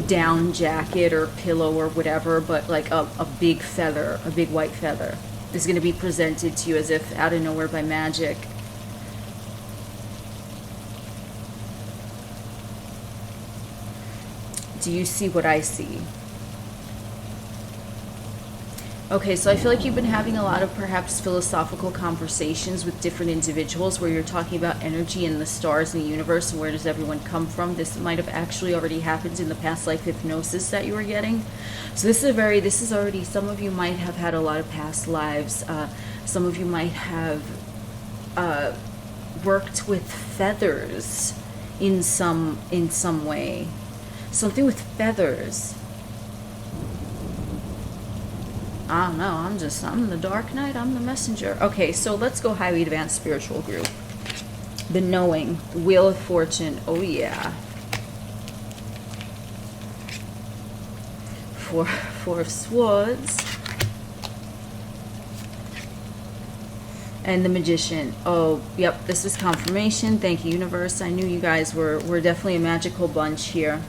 down jacket or pillow or whatever, but like a big feather, a big white feather is going to be presented to you as if out of nowhere by magic. Do you see what I see? Okay, so I feel like you've been having a lot of perhaps philosophical conversations with different individuals where you're talking about energy and the stars and the universe and where does everyone come from. This might have actually already happened in the past life hypnosis that you were getting. So this is already, some of you might have had a lot of past lives. Some of you might have worked with feathers in some way. Something with feathers. I don't know, I'm the Dark Knight, I'm the messenger. Okay, so let's go highly advanced spiritual group. The knowing, the Wheel of Fortune, oh yeah. Four of Swords. And the Magician. Oh, yep, this is confirmation. Thank you, universe. I knew you guys were definitely a magical bunch here.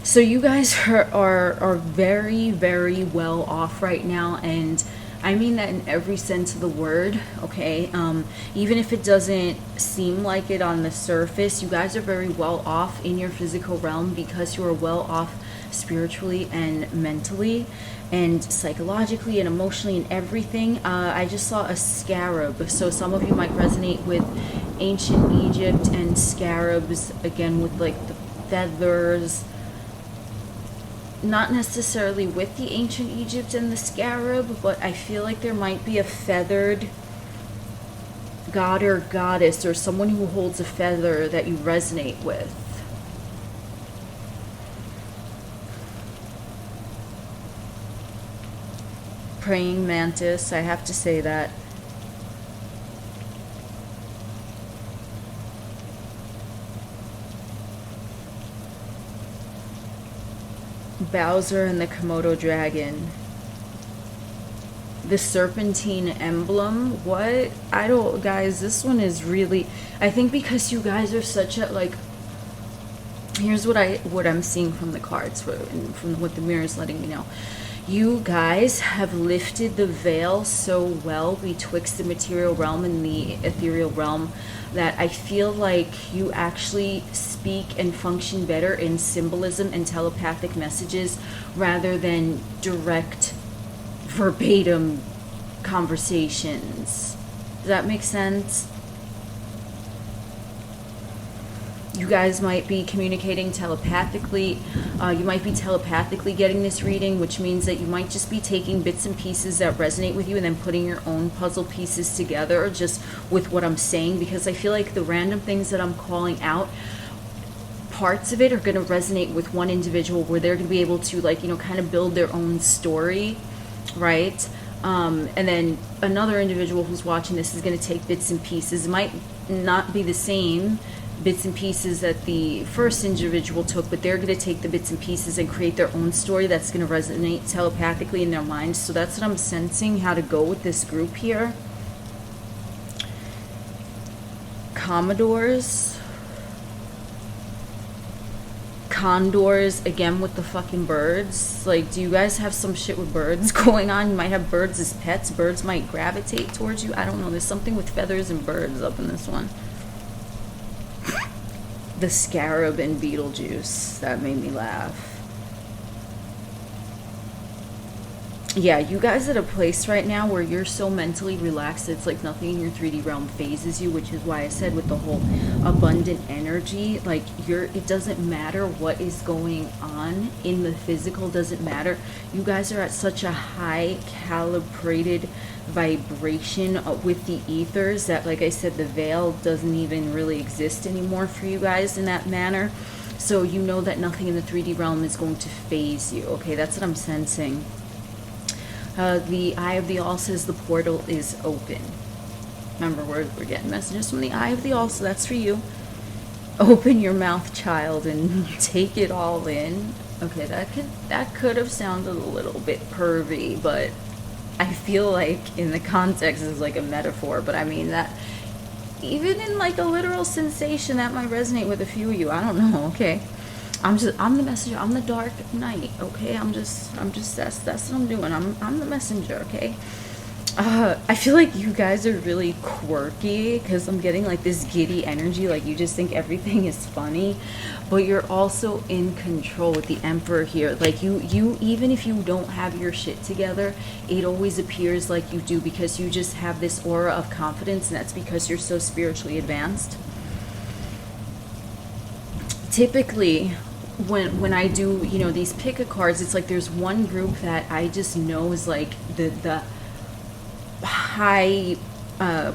So you guys are very, very well off right now, and I mean that in every sense of the word, okay? Even if it doesn't seem like it on the surface, you guys are very well off in your physical realm because you are well off spiritually and mentally and psychologically and emotionally and everything. I just saw a scarab, so some of you might resonate with ancient Egypt and scarabs, again with like the feathers. Not necessarily with the ancient Egypt and the scarab, but I feel like there might be a feathered god or goddess or someone who holds a feather that you resonate with. Praying mantis, I have to say that. Bowser and the Komodo dragon. The serpentine emblem. What? I don't, guys, this one is really, I think because you guys are such a, like, here's what I'm seeing from the cards, from what the mirror is letting me know. You guys have lifted the veil so well betwixt the material realm and the ethereal realm that I feel like you actually speak and function better in symbolism and telepathic messages rather than direct verbatim conversations. Does that make sense? You guys might be communicating telepathically. You might be telepathically getting this reading, which means that you might just be taking bits and pieces that resonate with you and then putting your own puzzle pieces together just with what I'm saying, because I feel like the random things that I'm calling out, parts of it are going to resonate with one individual where they're going to be able to, like, you know, kind of build their own story, right? And then another individual who's watching this is going to take bits and pieces. It might not be the same bits and pieces that the first individual took, but they're going to take the bits and pieces and create their own story that's going to resonate telepathically in their minds. So that's what I'm sensing, how to go with this group here. Commodores. Condors, again with the fucking birds. Like, do you guys have some shit with birds going on? You might have birds as pets. Birds might gravitate towards you. I don't know. There's something with feathers and birds up in this one. The scarab and Beetlejuice. That made me laugh. Yeah, you guys at a place right now where you're so mentally relaxed, it's like nothing in your 3D realm phases you, which is why I said with the whole abundant energy, like it doesn't matter what is going on in the physical, doesn't matter. You guys are at such a high calibrated vibration with the ethers that, like I said, the veil doesn't even really exist anymore for you guys in that manner. So you know that nothing in the 3D realm is going to phase you. Okay, that's what I'm sensing. The Eye of the All says the portal is open. Remember, we're getting messages from the Eye of the All, so that's for you. Open your mouth, child, and take it all in. Okay, that could have sounded a little bit pervy, but I feel like in the context is like a metaphor. But I mean that even in like a literal sensation that might resonate with a few of you. I don't know. Okay. I'm the messenger. I'm the dark knight. Okay, that's what I'm doing. I'm the messenger. Okay. I feel like you guys are really quirky because I'm getting like this giddy energy, like you just think everything is funny, but you're also in control with the Emperor here. Like you even if you don't have your shit together, it always appears like you do because you just have this aura of confidence, and that's because you're so spiritually advanced. Typically, when I do, you know, these pick a cards, it's like there's one group that I just know is like the high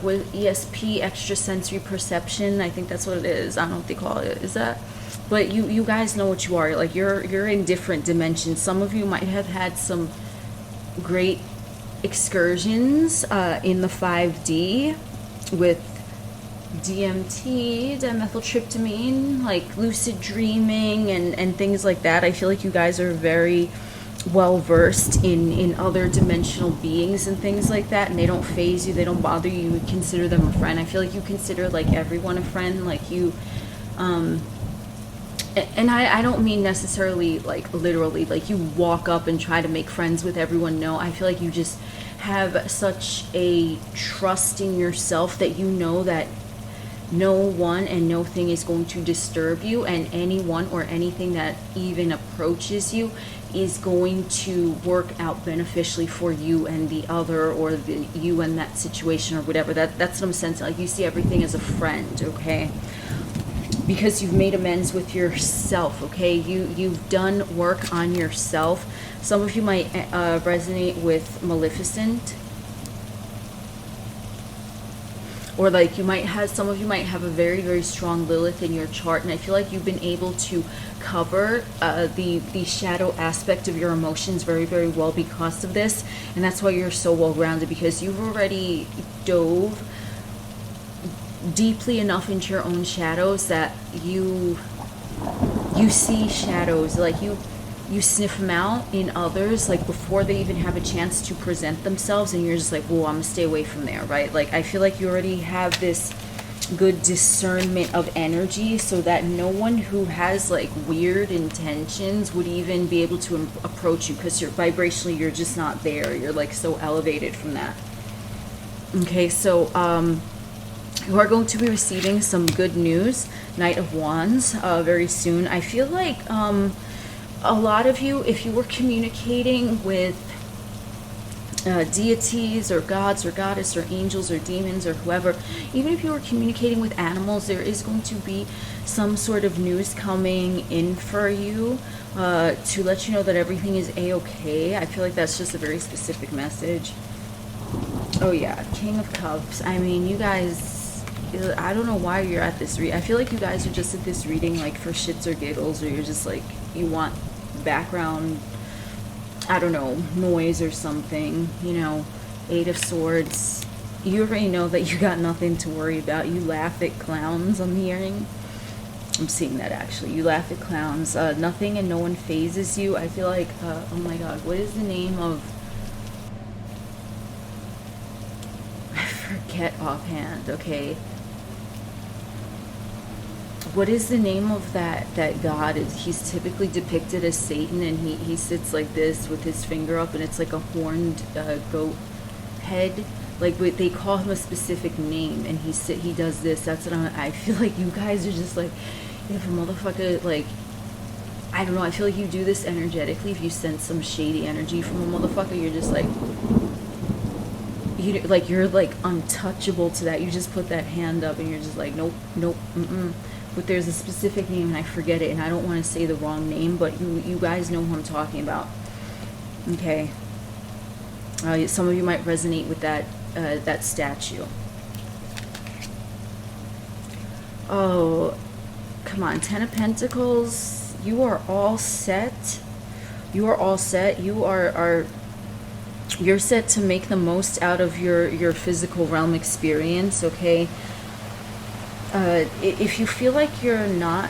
with ESP, extrasensory perception, I think that's what it is. I don't know what they call it. Is that? But you guys know what you are. Like you're in different dimensions. Some of you might have had some great excursions in the 5D with DMT, dimethyltryptamine, like lucid dreaming and things like that. I feel like you guys are very well versed in other dimensional beings and things like that, and they don't phase you, they don't bother you, you consider them a friend. I feel like you consider like everyone a friend, like you and I don't mean necessarily like literally like you walk up and try to make friends with everyone. No, I feel like you just have such a trust in yourself that you know that no one and no thing is going to disturb you, and anyone or anything that even approaches you is going to work out beneficially for you and the other, or you and that situation or whatever. That's what I'm sensing. Like you see everything as a friend, okay? Because you've made amends with yourself, okay? You've done work on yourself. Some of you might resonate with Maleficent. Or like you might have, some of you might have a very, very strong Lilith in your chart, and I feel like you've been able to cover the shadow aspect of your emotions very, very well because of this, and that's why you're so well rounded, because you've already dove deeply enough into your own shadows that you see shadows, like you sniff them out in others, like before they even have a chance to present themselves, and you're just like, whoa, I'm gonna stay away from there, right? Like I feel like you already have this good discernment of energy, so that no one who has like weird intentions would even be able to approach you, because you're vibrationally, you're just not there. You're like so elevated from that. Okay, so you are going to be receiving some good news, Knight of Wands, very soon. I feel like a lot of you, if you were communicating with deities or gods or goddess or angels or demons or whoever, even if you were communicating with animals, there is going to be some sort of news coming in for you to let you know that everything is a-okay. I feel like that's just a very specific message. Oh yeah, King of Cups. I mean, you guys, I don't know why you're at this read. I feel like you guys are just at this reading like for shits or giggles, or you're just like, you want background, I don't know, noise or something, you know. Eight of Swords. You already know that you got nothing to worry about. You laugh at clowns, I'm hearing. I'm seeing that actually. You laugh at clowns. Nothing and no one phases you. I feel like, oh my god, what is the name of... I forget offhand, okay. What is the name of that god? He's typically depicted as Satan, and he sits like this with his finger up, and it's like a horned goat head. Like, they call him a specific name, and he does this. That's what I feel like you guys are just like, if a motherfucker, like, I don't know, I feel like you do this energetically. If you sense some shady energy from a motherfucker, you're just like, you're like untouchable to that. You just put that hand up and you're just like, nope, nope, But there's a specific name and I forget it, and I don't want to say the wrong name, but you guys know who I'm talking about. Okay. Some of you might resonate with that statue. Oh, come on, Ten of Pentacles. You are all set. You are all set. You're set to make the most out of your physical realm experience, okay? If you feel like you're not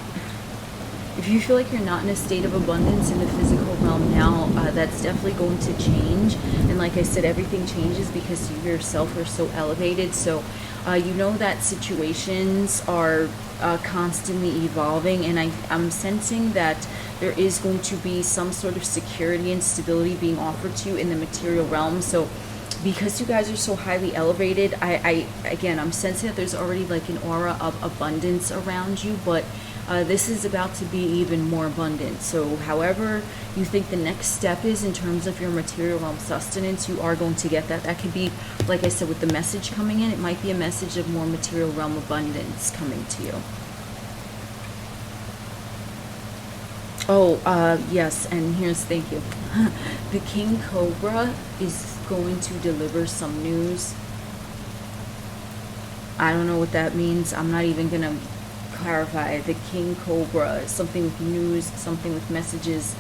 in a state of abundance in the physical realm now, that's definitely going to change. And like I said, everything changes because you yourself are so elevated. So You know that situations are constantly evolving, and I'm sensing that there is going to be some sort of security and stability being offered to you in the material realm. So because you guys are so highly elevated, again, I'm sensing that there's already like an aura of abundance around you, but this is about to be even more abundant. So however you think the next step is in terms of your material realm sustenance, you are going to get that. That could be, like I said, with the message coming in, it might be a message of more material realm abundance coming to you. Oh, yes, and here's, thank you. The King Cobra is going to deliver some news. I don't know what that means. I'm not even going to clarify. The King Cobra, something with news, something with messages.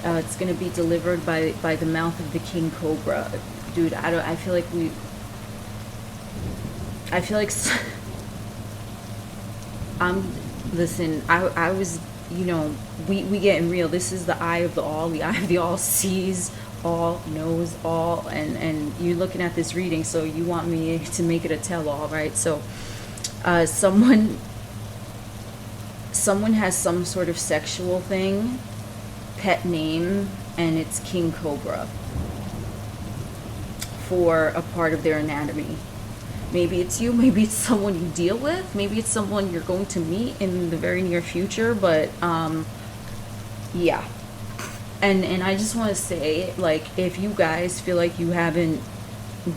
It's going to be delivered by the mouth of the King Cobra. Dude, I feel like listen, I was, you know, we getting real. This is the eye of the all. The eye of the all sees all, knows all, and you're looking at this reading, so you want me to make it a tell-all, right? So someone has some sort of sexual thing, pet name, and it's King Cobra for a part of their anatomy. Maybe it's you, maybe it's someone you deal with, maybe it's someone you're going to meet in the very near future, but yeah. And I just want to say, like, if you guys feel like you haven't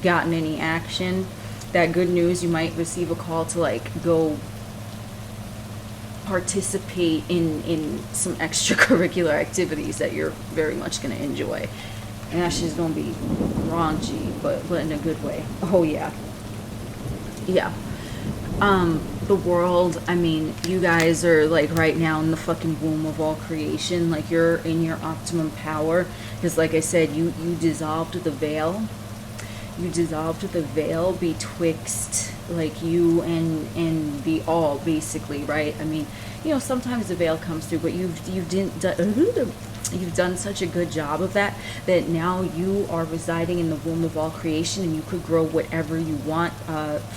gotten any action, that good news, you might receive a call to, like, go participate in some extracurricular activities that you're very much going to enjoy. And that's just going to be raunchy, but in a good way. Oh, yeah. Yeah. The world, I mean, you guys are like right now in the fucking womb of all creation, like you're in your optimum power, because like I said, you dissolved the veil. You dissolved the veil betwixt like you and the all, basically, right? I mean, you know, sometimes the veil comes through, but you've done such a good job of that now you are residing in the womb of all creation, and you could grow whatever you want.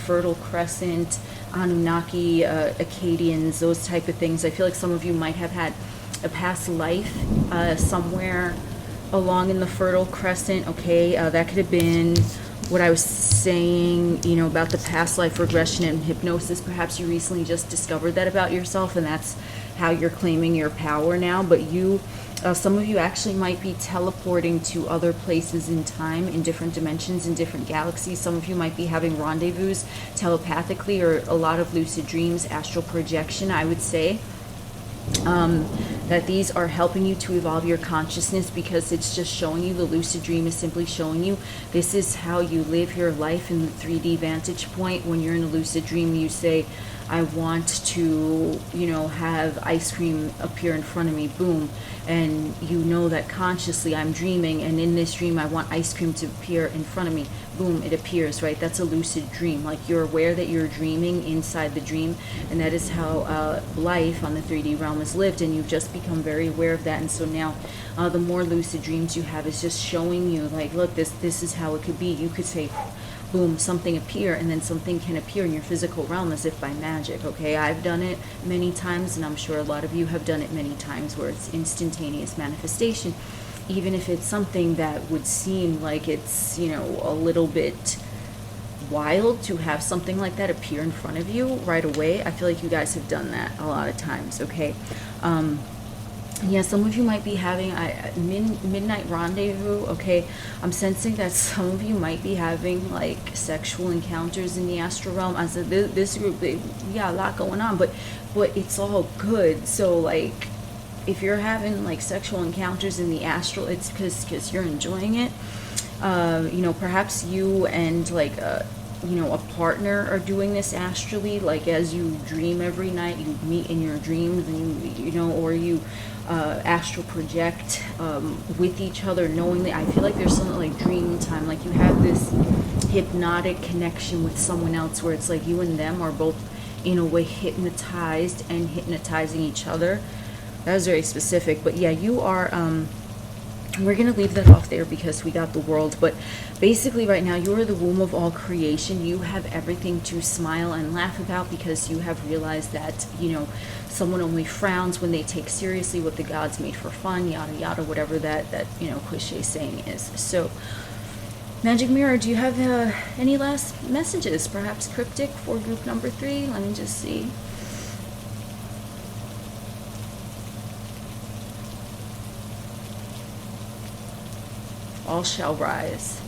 Fertile Crescent, Anunnaki, Akkadians, those type of things. I feel like some of you might have had a past life somewhere along in the Fertile Crescent. Okay, that could have been what I was saying, you know, about the past life regression and hypnosis. Perhaps you recently just discovered that about yourself, and that's how you're claiming your power now. But you, some of you actually might be teleporting to other places in time, in different dimensions, in different galaxies. Some of you might be having rendezvous telepathically, or a lot of lucid dreams, astral projection, I would say. That these are helping you to evolve your consciousness, because it's just showing you, the lucid dream is simply showing you this is how you live your life in the 3D vantage point. When you're in a lucid dream, you say, I want to, you know, have ice cream appear in front of me, boom. And you know that consciously I'm dreaming, and in this dream I want ice cream to appear in front of me, boom, it appears, right? That's a lucid dream. Like, you're aware that you're dreaming inside the dream, and that is how life on the 3D realm is lived, and you've just become very aware of that. And so now the more lucid dreams you have is just showing you, like, look, this is how it could be. You could say, boom, something appear, and then something can appear in your physical realm as if by magic. Okay, I've done it many times, and I'm sure a lot of you have done it many times, where it's instantaneous manifestation, even if it's something that would seem like it's, you know, a little bit wild to have something like that appear in front of you right away. I feel like you guys have done that a lot of times. Okay, yeah, some of you might be having midnight rendezvous. Okay, I'm sensing that some of you might be having like sexual encounters in the astral realm. I said this group, yeah, a lot going on, but it's all good. So like, if you're having like sexual encounters in the astral, it's because you're enjoying it. You know, perhaps you and like you know, a partner are doing this astrally. Like, as you dream every night, you meet in your dreams, and you know, or you astral project with each other knowingly. I feel like there's something like dream time, like you have this hypnotic connection with someone else, where it's like you and them are both in a way hypnotized and hypnotizing each other. That is very specific, but yeah, you are We're going to leave that off there because we got the world. But basically right now, you are the womb of all creation. You have everything to smile and laugh about because you have realized that, you know, someone only frowns when they take seriously what the gods made for fun, yada yada, whatever that you know, cliche saying is. So Magic Mirror, do you have any last messages, perhaps cryptic, for group number 3? Let me just see. All shall rise.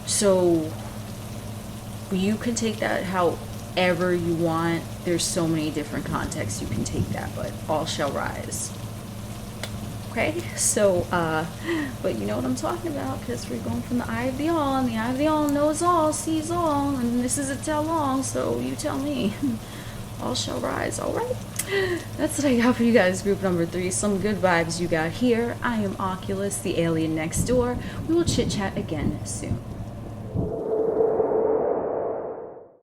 So you can take that however you want. There's so many different contexts you can take that, but all shall rise. Okay, so but you know what I'm talking about, because we're going from the eye of the all, and the eye of the all knows all, sees all, and this is a tell all, so you tell me. All shall rise. All right, that's what I got for you guys, group number 3. Some good vibes you got here. I am Oculus, the alien next door. We will chit chat again soon.